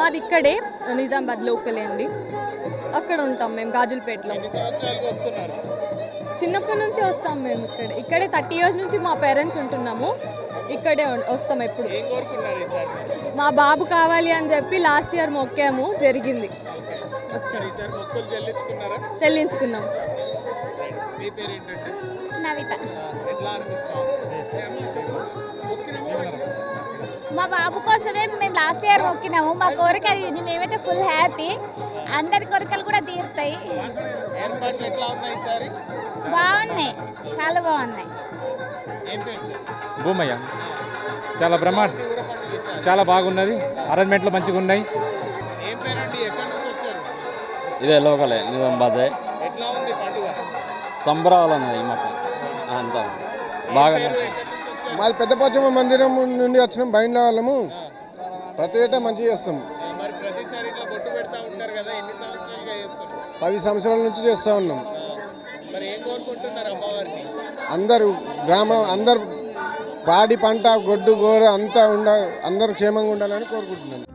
మాది ఇక్కడే నిజామాబాద్ లోకలే అండి. అక్కడ ఉంటాం మేము గాజులపేటలో. చిన్నప్పటి నుంచి వస్తాం మేము ఇక్కడే 30 years నుంచి మా పేరెంట్స్ ఉంటున్నాము. ఇక్కడే వస్తాం ఎప్పుడు. మా బాబు కావాలి అని చెప్పి లాస్ట్ ఇయర్ మొక్కాము, జరిగింది. చెల్లించుకున్నాం. నవిత. మా బాబు కోసమే మేము లాస్ట్ ఇయర్ మొక్కినాము. మా కోరిక ఇది. మేమైతే ఫుల్ హ్యాపీ. అందరి కోరికలు కూడా తీరుతాయి. బాగున్నాయి, చాలా బాగున్నాయి. భూమయ్య చాలా బ్రహ్మాండ, చాలా బాగున్నది. అరేంజ్మెంట్లు మంచిగా ఉన్నాయి. ఇదే లోకలే నిజామాబాద్. సంబరాలు ఉన్నాయి మాకు అంతా బాగా. మాది పెద్ద పోచమ్మ మందిరం నుండి వచ్చినాం. బయట వాళ్ళము ప్రతి ఏటా మంచిగా చేస్తాం. 10 సంవత్సరాల నుంచి చేస్తూ ఉన్నాం. అందరూ అందరు పాడి పంట గొడ్డు గోర అంతా అందరూ క్షేమంగా ఉండాలని కోరుకుంటున్నాను.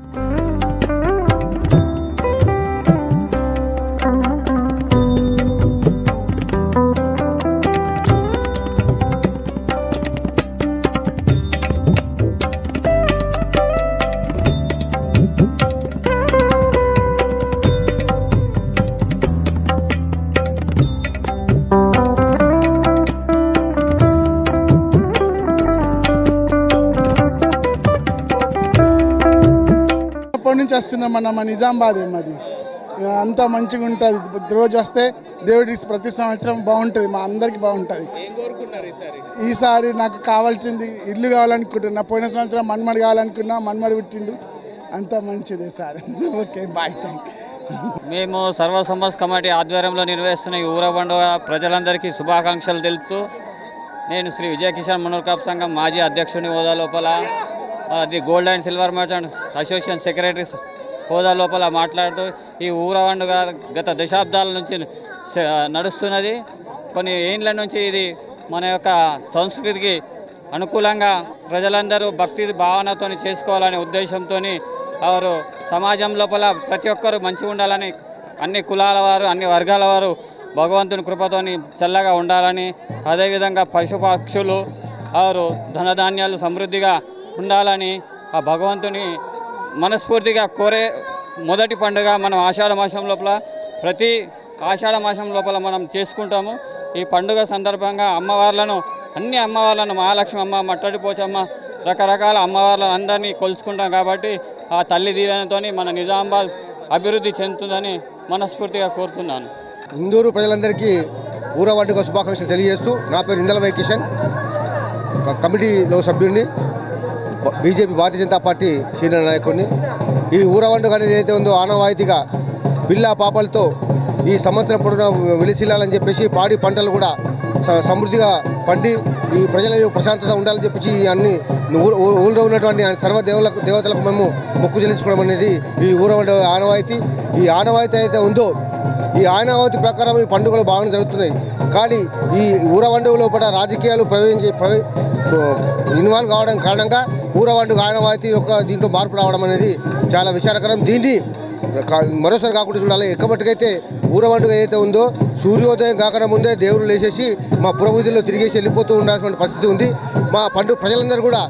నుంచి వస్తున్నాం మన నిజామాబాద్. మాది అంతా మంచిగా ఉంటుంది. రోజు వస్తే దేవుడి ప్రతి సంవత్సరం బాగుంటుంది, మా అందరికి బాగుంటుంది. ఈసారి నాకు కావాల్సింది ఇల్లు కావాలనుకుంటున్నా. పోయిన సంవత్సరం మన్మడి కావాలనుకున్నా, మన్మడి పుట్టిండు. అంతా మంచిదే sir. Okay, bye, thank you. మేము సర్వ సమాజ్ కమిటీ ఆధ్వర్యంలో నిర్వహిస్తున్న ఈ ఊర పండుగ ప్రజలందరికీ శుభాకాంక్షలు తెలుపుతూ నేను శ్రీ విజయ కిసాన్ మునూర్ సంఘం మాజీ అధ్యక్షుని హోదా లోపల, the gold and silver merchant association secretary హోదా లోపల మాట్లాడుతూ ఈ ఊర పండుగ గత దశాబ్దాల నుంచి నడుస్తున్నది. కొన్ని ఏండ్ల నుంచి ఇది మన యొక్క సంస్కృతికి అనుకూలంగా ప్రజలందరూ భక్తి భావనతో చేసుకోవాలనే ఉద్దేశంతో వారు సమాజం లోపల ప్రతి ఒక్కరూ మంచిగా ఉండాలని, అన్ని కులాల వారు అన్ని వర్గాల వారు భగవంతుని కృపతోని చల్లగా ఉండాలని, అదేవిధంగా పశుపక్షులు వారు ధనధాన్యాలు సమృద్ధిగా ఉండాలని ఆ భగవంతుని మనస్ఫూర్తిగా కోరే మొదటి పండుగ మనం ఆషాఢ మాసం లోపల, ప్రతి ఆషాఢ మాసం లోపల మనం చేసుకుంటాము. ఈ పండుగ సందర్భంగా అన్ని అమ్మవార్లను మహాలక్ష్మి అమ్మ, మట్టడి పోచమ్మ, రకరకాల అమ్మవార్లను అందరినీ కొలుసుకుంటాం. కాబట్టి ఆ తల్లి దీవెనతో మన నిజామాబాద్ అభివృద్ధి చెందుతుందని మనస్ఫూర్తిగా కోరుతున్నాను. ఇందూరు ప్రజలందరికీ ఊర పండుగ శుభాకాంక్షలు తెలియజేస్తూ, నా పేరు ఇందల కిషన్, కమిటీలో సభ్యుడిని, BJP Bharatiya Janata party senior నాయకుడిని. ఈ ఊర పండుగ అనేది ఏదైతే ఉందో ఆనవాయితీగా పిల్ల పాపలతో ఈ సంవత్సరం పొడవునా వెలిసిల్లాలని చెప్పేసి పాడి పంటలు కూడా సమృద్ధిగా పండి ఈ ప్రజలకు ప్రశాంతత ఉండాలని చెప్పేసి అన్ని ఊళ్ళో ఉన్నటువంటి సర్వ దేవతలకు మేము మొక్కు చెల్లించుకోవడం అనేది ఈ ఊర పండుగ ఆనవాయితీ. ఈ ఆనవాయితీ అయితే ఉందో ఈ ఆనవాయితీ ప్రకారం ఈ పండుగలు బాగానే జరుగుతున్నాయి. కానీ ఈ ఊర పండుగ లోపల రాజకీయాలు ఇన్వాల్వ్ కావడం కారణంగా ఊర పండుగ ఆనవాయితీ దీంట్లో మార్పు రావడం అనేది చాలా విచారకరం. దీన్ని మరోసారి కాకుండా చూడాలి. ఎక్కమట్టుకైతే ఊర పండుగ ఏదైతే ఉందో సూర్యోదయం కాకుండా ముందే దేవుడు లేచేసి మా పురవీధుల్లో తిరిగేసి వెళ్ళిపోతూ ఉండాల్సిన పరిస్థితి ఉంది. మా ప్రజలందరూ కూడా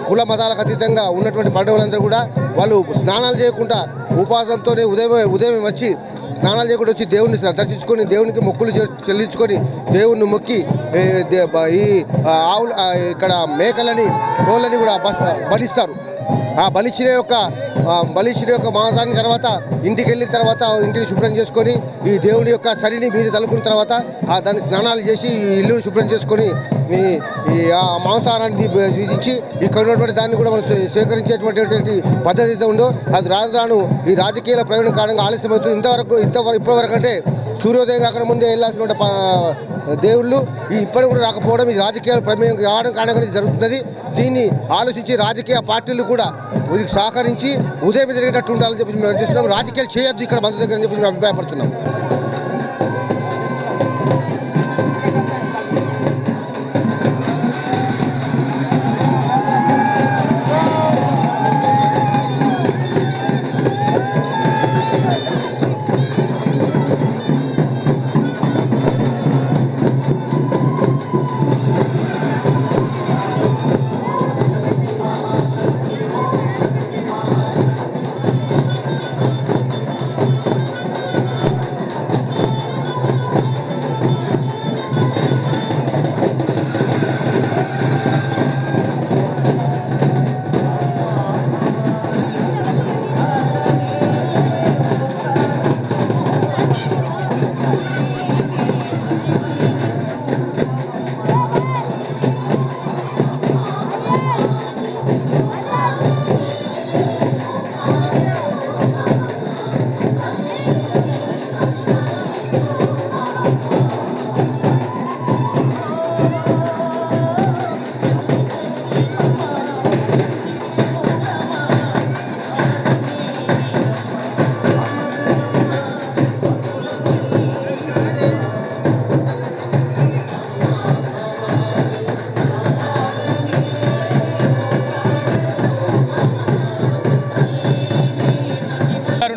కుల మతాలకు అతీతంగా ఉన్నటువంటి పండుగలందరూ కూడా వాళ్ళు స్నానాలు చేయకుండా ఉపవాసంతో ఉదయం వచ్చి స్నానాలు చేయకుండా వచ్చి దేవుడిని దర్శించుకొని దేవునికి మొక్కులు చెల్లించుకొని దేవుణ్ణి మొక్కి ఈ ఆవులు ఇక్కడ మేకలని కోళ్ళని కూడా బలిస్తారు. ఆ బలిచిన యొక్క మాసాన్ని తర్వాత ఇంటికి వెళ్ళిన తర్వాత ఇంటిని శుభ్రం చేసుకొని ఈ దేవుడి యొక్క సరిని మీద తలుకున్న తర్వాత దాన్ని స్నానాలు చేసి ఇల్లుని శుభ్రం చేసుకొని ఆ మాంసాహారాన్ని విధించి ఇక్కడ ఉన్నటువంటి దాన్ని కూడా మనం స్వీకరించేటువంటి పద్ధతి అయితే ఉందో అది రాను ఈ రాజకీయాల ప్రయోజనం కారణంగా ఆలస్యం అవుతుంది. ఇప్పటివరకు అంటే సూర్యోదయం కాకుండా ముందే వెళ్ళాల్సిన దేవుళ్ళు ఇప్పటికి కూడా రాకపోవడం ఇది రాజకీయాల ప్రమేయం కావడం కారణంగా జరుగుతున్నది. దీన్ని ఆలోచించి రాజకీయ పార్టీలు కూడా వీరికి సహకరించి ఉదయం జరిగేటట్టు ఉండాలని చెప్పి మేము చేస్తున్నాం. రాజకీయాలు చేయొద్దు ఇక్కడ బంధు దగ్గర అని చెప్పి మేము అభిప్రాయపడుతున్నాం.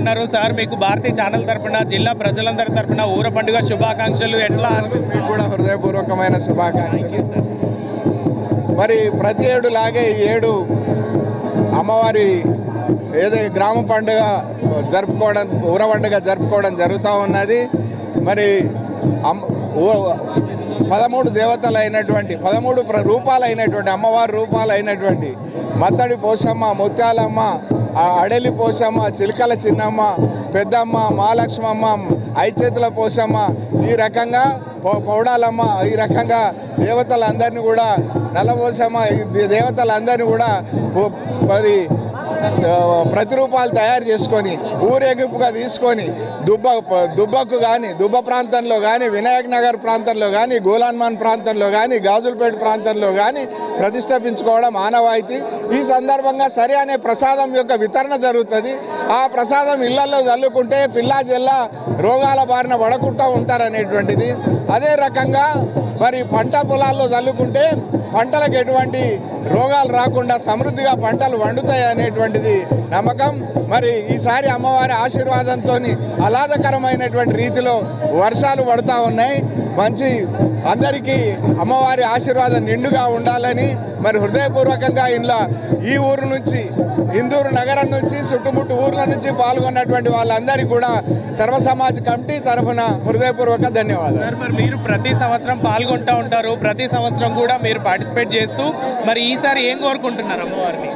ఉన్నారు. సార్ మీకు భారతీయ ఛానల్ తరపున జిల్లా ప్రజలందరి తరపున ఊర పండుగ శుభాకాంక్షలు. ఎట్లా అనిపిస్తుంది? కూడా హృదయపూర్వకమైన శుభాకాంక్షలు. మరి ప్రతి ఏడు లాగే ఈ ఏడు అమ్మవారి ఏదో గ్రామ పండుగ జరుపుకోవడం, ఊర పండుగ జరుపుకోవడం జరుగుతూ ఉన్నది. మరి 13 దేవతలు అయినటువంటి 13 రూపాలైనటువంటి అమ్మవారి రూపాలైనటువంటి మత్తడి పోషమ్మ, ముత్యాలమ్మ, అడలి పోషమ్మ, చిలకల చిన్నమ్మ, పెద్దమ్మ, మహాలక్ష్మమ్మ, ఐచేతుల పోషమ్మ, ఈ రకంగా పౌడాలమ్మ, ఈ రకంగా దేవతలందరినీ కూడా నల్లపోసమ్మ, ఈ దేవతలందరినీ కూడా మరి ప్రతిరూపాలు తయారు చేసుకొని ఊరేగింపుగా తీసుకొని దుబ్బకు కానీ, దుబ్బ ప్రాంతంలో కానీ, వినాయక్ నగర్ ప్రాంతంలో కానీ, గోలాన్మాన్ ప్రాంతంలో కానీ, గాజులపేట ప్రాంతంలో కానీ ప్రతిష్ఠించుకోవడం ఆనవాయితీ. ఈ సందర్భంగా సరి అనే ప్రసాదం యొక్క వితరణ జరుగుతుంది. ఆ ప్రసాదం ఇళ్లలో చల్లుకుంటే పిల్లా జల్లా రోగాల బారిన పడకుండా ఉంటారనేటువంటిది. అదే రకంగా మరి పంట పొలాల్లో చల్లుకుంటే పంటలకు ఎటువంటి రోగాలు రాకుండా సమృద్ధిగా పంటలు వండుతాయి అనేటువంటిది నమ్మకం. మరి ఈసారి అమ్మవారి ఆశీర్వాదంతో ఆహ్లాదకరమైనటువంటి రీతిలో వర్షాలు పడుతూ ఉన్నాయి. మంచి అందరికీ అమ్మవారి ఆశీర్వాదం నిండుగా ఉండాలని మరి హృదయపూర్వకంగా ఇలా ఈ ఊరు నుంచి, ఇందూరు నగరం నుంచి, చుట్టుముట్టు ఊర్ల నుంచి పాల్గొన్నటువంటి వాళ్ళందరికీ కూడా సర్వ సమాజ్ కమిటీ తరఫున హృదయపూర్వక ధన్యవాదాలు. మరి మీరు ప్రతి సంవత్సరం పాల్గొంటూ ఉంటారు, ప్రతి సంవత్సరం కూడా మీరు పార్టిసిపేట్ చేస్తూ మరి ఈసారి ఏం కోరుకుంటున్నారు అమ్మవారిని?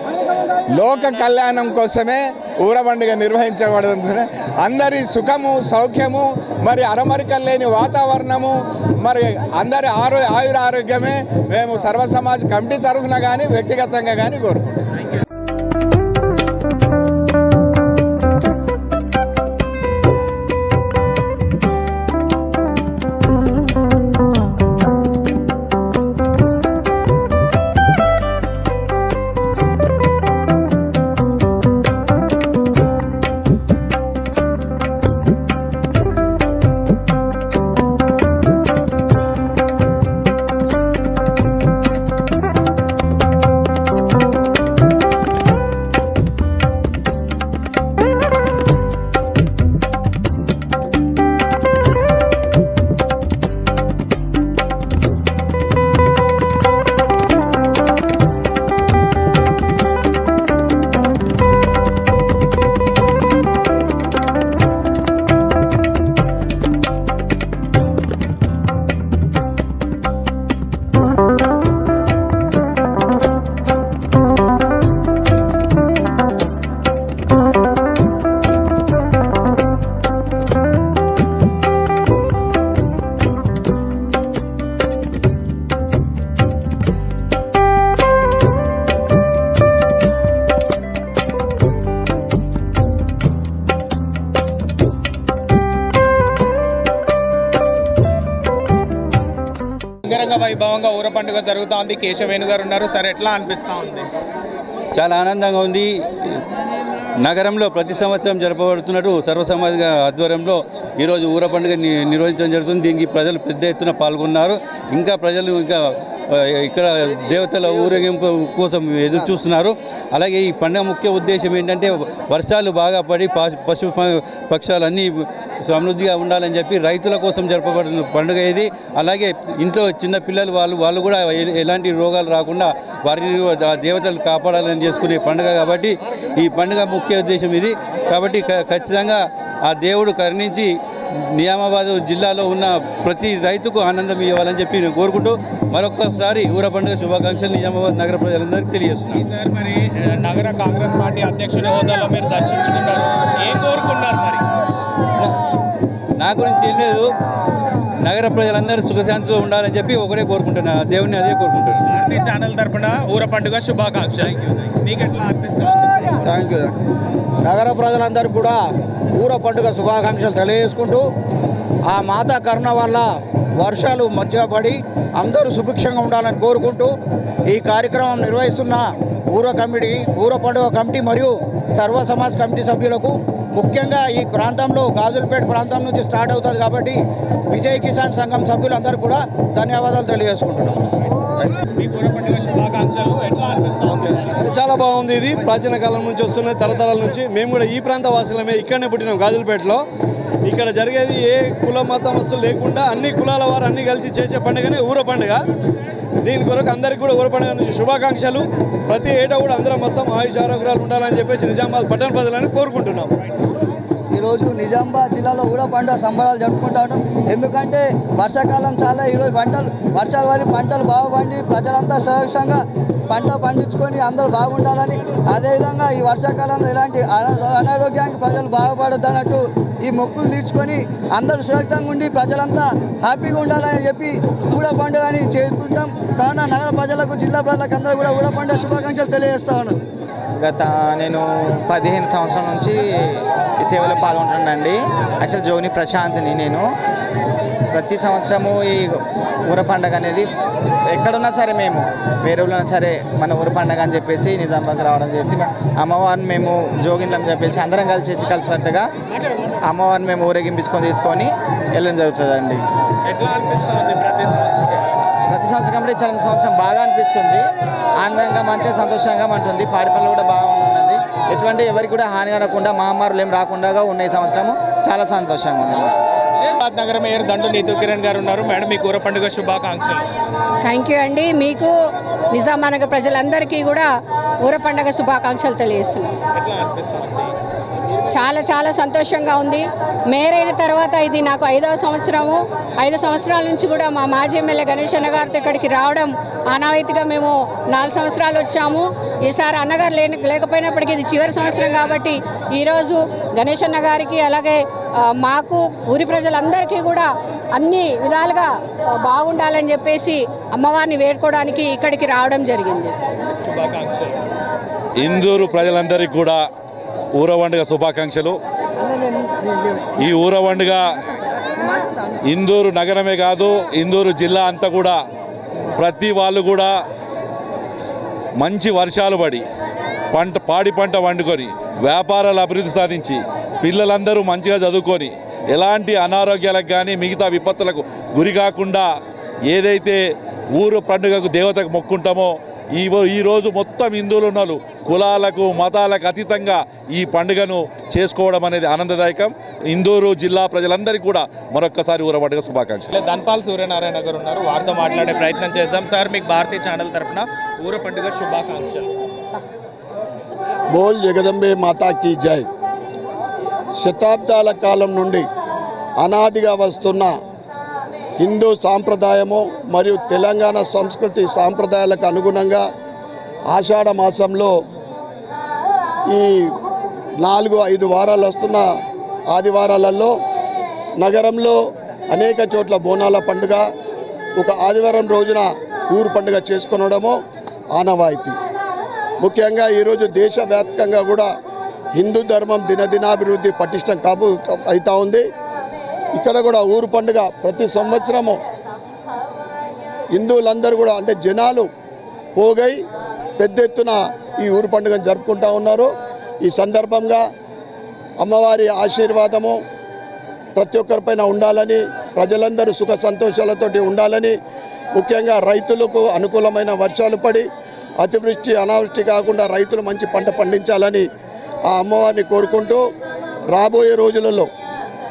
లోక కళ్యాణం కోసమే ఊర పండుగ నిర్వహించబడుతుంది. అందరి సుఖము, సౌఖ్యము, మరి అరమరికలు లేని వాతావరణము, మరి అందరి ఆయురారోగ్యమే మేము సర్వ సమాజ్ కమిటీ తరఫున కానీ వ్యక్తిగతంగా కానీ కోరుకుంటున్నాం. అంగరంగ వైభవంగా ఊర పండుగ జరుగుతూ ఉంది. కేశవేణు గారు ఉన్నారు. సార్ ఎట్లా అనిపిస్తూ ఉంది? చాలా ఆనందంగా ఉంది. నగరంలో ప్రతి సంవత్సరం జరపబడుతున్నట్టు సర్వసమాజ ఆధ్వర్యంలో ఈరోజు ఊర పండుగ నిర్వహించడం జరుగుతుంది. దీనికి ప్రజలు పెద్ద ఎత్తున పాల్గొన్నారు. ఇంకా ప్రజలు ఇక్కడ దేవతల ఊరేగింపు కోసం ఎదురు చూస్తున్నారు. అలాగే ఈ పండుగ ముఖ్య ఉద్దేశం ఏంటంటే వర్షాలు బాగా పడి పశు పక్షాలన్నీ సమృద్ధిగా ఉండాలని చెప్పి రైతుల కోసం జరపబడిన పండుగ ఇది. అలాగే ఇంట్లో చిన్న పిల్లలు వాళ్ళు కూడా ఎలాంటి రోగాలు రాకుండా వారిని దేవతలు కాపాడాలని చేసుకునే పండుగ కాబట్టి ఈ పండుగ ముఖ్య ఉద్దేశం ఇది. కాబట్టి ఖచ్చితంగా ఆ దేవుడు కరుణించి నిజామాబాద్ జిల్లాలో ఉన్న ప్రతి రైతుకు ఆనందం ఇవ్వాలని చెప్పి నేను కోరుకుంటూ మరొకసారి ఊర పండుగ శుభాకాంక్షలు నిజామాబాద్ నగర ప్రజలందరికీ తెలియజేస్తున్నాను. సార్ మరి నగర కాంగ్రెస్ పార్టీ అధ్యక్షుని హోదాలో మీరు దర్శించుకున్నారు, ఏం కోరుకున్నారు? మరి నా గురించి ఏం లేదు, నగర ప్రజలందరూ సుఖశాంతితో ఉండాలని చెప్పి ఒకటే కోరుకుంటున్నాను, దేవుడిని అదే కోరుకుంటున్నాను. భారతీయ ఛానల్ తరపున ఊర పండుగ శుభాకాంక్షలు. మీకు ఎట్లా అనిపిస్తుంది? Thank you. నగర ప్రజలందరూ కూడా ఊర పండుగ శుభాకాంక్షలు తెలియజేసుకుంటూ ఆ మాతా కరుణ వల్ల వర్షాలు మంచిగా పడి అందరూ సుభిక్షంగా ఉండాలని కోరుకుంటూ ఈ కార్యక్రమం నిర్వహిస్తున్న ఊర పండుగ కమిటీ మరియు సర్వ సమాజ్ కమిటీ సభ్యులకు, ముఖ్యంగా ఈ ప్రాంతంలో గాజులపేట ప్రాంతం నుంచి స్టార్ట్ అవుతుంది కాబట్టి విజయ్ కిసాన్ సంఘం సభ్యులందరూ కూడా ధన్యవాదాలు తెలియజేసుకుంటున్నాం. మీకు ఊర పండుగ శుభాకాంక్షలు. ఎట్లా అనిపిస్తుంది? చాలా బాగుంది. ఇది ప్రాచీన కాలం నుంచి వస్తున్న తరతరాల నుంచి. మేము కూడా ఈ ప్రాంత వాసులమే, ఇక్కడనే పుట్టినాం గాజులపేటలో. ఇక్కడ జరిగేది ఏ కుల మతమస్తులు లేకుండా అన్ని కులాల వారు అన్ని కలిసి చేసే పండుగనే ఊర పండుగ. దీని కొరకు అందరికీ కూడా ఊర పండుగ నుంచి శుభాకాంక్షలు. ప్రతి ఏటా కూడా అందరం మొత్తం ఆయుష ఆరోగ్యాలు ఉండాలని చెప్పేసి నిజామాబాద్ పట్టణ ప్రజలని కోరుకుంటున్నాం. ఈరోజు నిజామాబాద్ జిల్లాలో ఊర పండుగ సంబరాలు జరుపుకుంటూ ఉంటాం. ఎందుకంటే వర్షాకాలం చాలా, ఈరోజు వర్షాలు పడి పంటలు బాగా పండి ప్రజలంతా సురక్షంగా పంట పండించుకొని అందరూ బాగుండాలని, అదేవిధంగా ఈ వర్షాకాలంలో ఎలాంటి అనారోగ్యానికి ప్రజలు బాగుపడద్దన్నట్టు ఈ మొక్కులు తీర్చుకొని అందరూ సురక్షితంగా ఉండి ప్రజలంతా హ్యాపీగా ఉండాలని చెప్పి ఊర పండుగని చేసుకుంటాం. కావున నగర ప్రజలకు, జిల్లా ప్రజలకు అందరూ కూడా ఊర పండుగ శుభాకాంక్షలు తెలియజేస్తా ఉన్నాను. నేను 15 సంవత్సరాల నుంచి ఈ సేవలో పాల్గొంటున్నానండి. అసలు జోని ప్రశాంత్ని. నేను ప్రతి సంవత్సరము ఈ ఊర పండుగ అనేది ఎక్కడున్నా సరే, మేము వేరే ఊళ్ళో సరే మన ఊర పండుగ అని చెప్పేసి నిజామాబాద్ రావడం చేసి అమ్మవారిని మేము జోగిన్లం చెప్పేసి అందరం కలిసినట్టుగా అమ్మవారిని మేము ఊరేగింపించుకొని తీసుకొని వెళ్ళడం జరుగుతుందండి. ప్రతి సంవత్సరం కంటే చాలా సంవత్సరం బాగా అనిపిస్తుంది. ఆనందంగా, మంచిగా, సంతోషంగా ఉంటుంది. పాడి పనులు కూడా బాగున్నది. ఎటువంటి ఎవరికి కూడా హాని కలగకుండా, మహమ్మారులు ఏం రాకుండా ఉన్న ఈ సంవత్సరము చాలా సంతోషంగా ఉంది. నగర మేయర్ దండు నీతూ కిరణ్ గారు ఉన్నారు. మేడం, మీకు ఊర పండుగ శుభాకాంక్షలు. థ్యాంక్ యూ అండి. మీకు నిజామాబాద్ ప్రజలందరికీ కూడా ఊర పండుగ శుభాకాంక్షలు తెలియజేస్తున్నాం. ఎట్లా అనిపిస్తుంది? చాలా చాలా సంతోషంగా ఉంది. మేయర్ అయిన తర్వాత ఇది నాకు 5వ సంవత్సరము. 5 సంవత్సరాల నుంచి కూడా మా మాజీ ఎమ్మెల్యే గణేష్ అన్న గారితో ఇక్కడికి రావడం ఆనవాయితీగా మేము 4 సంవత్సరాలు వచ్చాము. ఈసారి అన్నగారు లేకపోయినప్పటికీ ఇది చివరి సంవత్సరం కాబట్టి ఈరోజు గణేష్ అన్న గారికి, అలాగే మాకు, ఊరి ప్రజలందరికీ కూడా అన్ని విధాలుగా బాగుండాలని చెప్పేసి అమ్మవారిని వేడుకోవడానికి ఇక్కడికి రావడం జరిగింది. ఇందూరు ప్రజలందరికీ కూడా ఊర పండుగ శుభాకాంక్షలు. ఈ ఊర పండుగ ఇందూరు నగరమే కాదు, ఇందూరు జిల్లా అంతా కూడా ప్రతి వాళ్ళు కూడా మంచి వర్షాలు పడి పాడి పంట వండుకొని వ్యాపారాలు అభివృద్ధి సాధించి పిల్లలందరూ మంచిగా చదువుకొని ఎలాంటి అనారోగ్యాలకు కానీ మిగతా విపత్తులకు గురి కాకుండా ఏదైతే ఊరు పండుగకు దేవతకు మొక్కుంటామో ఈరోజు మొత్తం హిందువులు ఉన్న కులాలకు, మతాలకు అతీతంగా ఈ పండుగను చేసుకోవడం అనేది ఆనందదాయకం. ఇందూరు జిల్లా ప్రజలందరికీ కూడా మరొక్కసారి ఊర పండుగ శుభాకాంక్షలు. ధన్పాల్ సూర్యనారాయణ గారు ఉన్నారు. వారితో మాట్లాడే ప్రయత్నం చేద్దాం. సార్, మీకు భారతీయ ఛానల్ తరఫున ఊర పండుగ శుభాకాంక్షలు. బోల్ జగదంబే మాతా కీ జై. శతాబ్దాల కాలం నుండి అనాదిగా వస్తున్న హిందూ సాంప్రదాయము మరియు తెలంగాణ సంస్కృతి సాంప్రదాయాలకు అనుగుణంగా ఆషాఢ మాసంలో ఈ 4-5 వారాలు వస్తున్న ఆదివారాలలో నగరంలో అనేక చోట్ల బోనాల పండుగ, ఒక ఆదివారం రోజున ఊరు పండుగ చేసుకొనడము ఆనవాయితీ. ముఖ్యంగా ఈరోజు దేశవ్యాప్తంగా కూడా హిందూ ధర్మం దినదినాభివృద్ధి పటిష్టం అవుతూ ఉంది. ఇక్కడ కూడా ఊరు పండుగ ప్రతి సంవత్సరము హిందువులందరూ కూడా, అంటే జనాలు పోగై పెద్ద ఎత్తున ఈ ఊరు పండుగను జరుపుకుంటూ ఉన్నారు. ఈ సందర్భంగా అమ్మవారి ఆశీర్వాదము ప్రతి ఒక్కరిపైన ఉండాలని, ప్రజలందరూ సుఖ సంతోషాలతోటి ఉండాలని, ముఖ్యంగా రైతులకు అనుకూలమైన వర్షాలు పడి అతివృష్టి అనావృష్టి కాకుండా రైతులు మంచి పంట పండించాలని ఆ అమ్మవారిని కోరుకుంటూ రాబోయే రోజులలో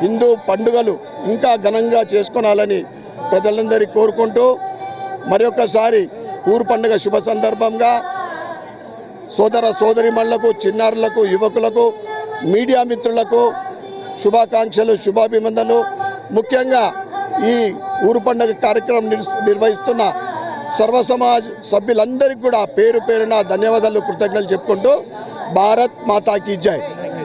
హిందూ పండుగలు ఇంకా ఘనంగా చేసుకోవాలని ప్రజలందరికీ కోరుకుంటూ మరొకసారి ఊరు పండుగ శుభ సందర్భంగా సోదర సోదరిమణులకు, చిన్నారులకు, యువకులకు, మీడియా మిత్రులకు శుభాకాంక్షలు, శుభాభినందనలు. ముఖ్యంగా ఈ ఊరు పండుగ కార్యక్రమం నిర్వహిస్తున్న సర్వ సమాజ్ సభ్యులందరికీ కూడా పేరు పేరున ధన్యవాదాలు, కృతజ్ఞతలు చెప్పుకుంటూ భారత్ మాతా కీ జై.